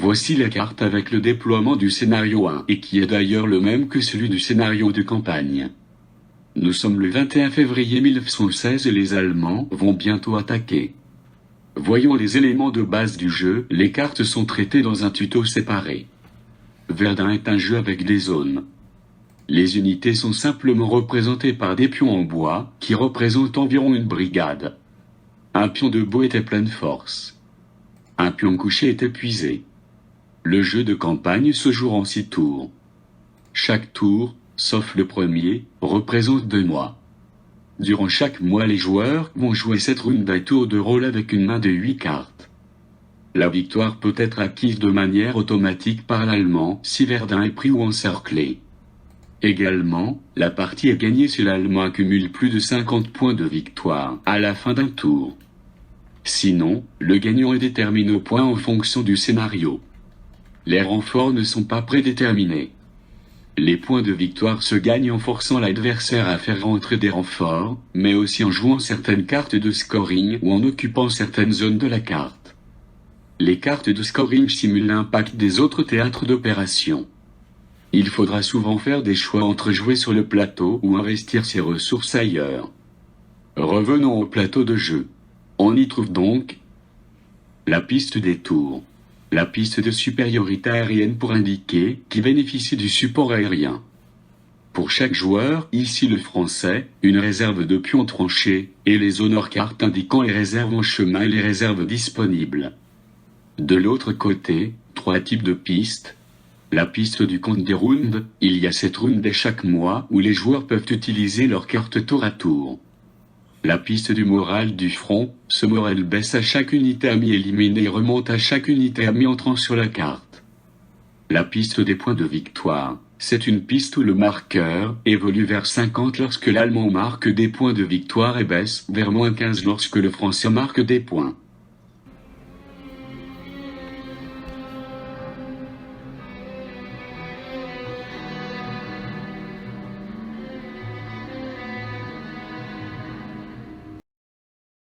Voici la carte avec le déploiement du scénario 1 et qui est d'ailleurs le même que celui du scénario de campagne. Nous sommes le 21 février 1916 et les Allemands vont bientôt attaquer. Voyons les éléments de base du jeu, les cartes sont traitées dans un tuto séparé. Verdun est un jeu avec des zones. Les unités sont simplement représentées par des pions en bois, qui représentent environ une brigade. Un pion debout est à pleine force. Un pion couché est épuisé. Le jeu de campagne se joue en 6 tours. Chaque tour, sauf le premier, représente 2 mois. Durant chaque mois les joueurs vont jouer 7 rounds à tour de rôle avec une main de 8 cartes. La victoire peut être acquise de manière automatique par l'Allemand si Verdun est pris ou encerclé. Également, la partie est gagnée si l'Allemand accumule plus de 50 points de victoire à la fin d'un tour. Sinon, le gagnant est déterminé au point en fonction du scénario. Les renforts ne sont pas prédéterminés. Les points de victoire se gagnent en forçant l'adversaire à faire rentrer des renforts, mais aussi en jouant certaines cartes de scoring ou en occupant certaines zones de la carte. Les cartes de scoring simulent l'impact des autres théâtres d'opération. Il faudra souvent faire des choix entre jouer sur le plateau ou investir ses ressources ailleurs. Revenons au plateau de jeu. On y trouve donc la piste des tours. La piste de supériorité aérienne pour indiquer qui bénéficie du support aérien. Pour chaque joueur, ici le français, une réserve de pions tranchés, et les zones hors carte indiquant les réserves en chemin et les réserves disponibles. De l'autre côté, 3 types de pistes. La piste du compte des rounds, il y a 7 rounds chaque mois où les joueurs peuvent utiliser leurs cartes tour à tour. La piste du moral du front, ce moral baisse à chaque unité amie éliminée et remonte à chaque unité amie entrant sur la carte. La piste des points de victoire, c'est une piste où le marqueur évolue vers 50 lorsque l'Allemand marque des points de victoire et baisse vers -15 lorsque le Français marque des points.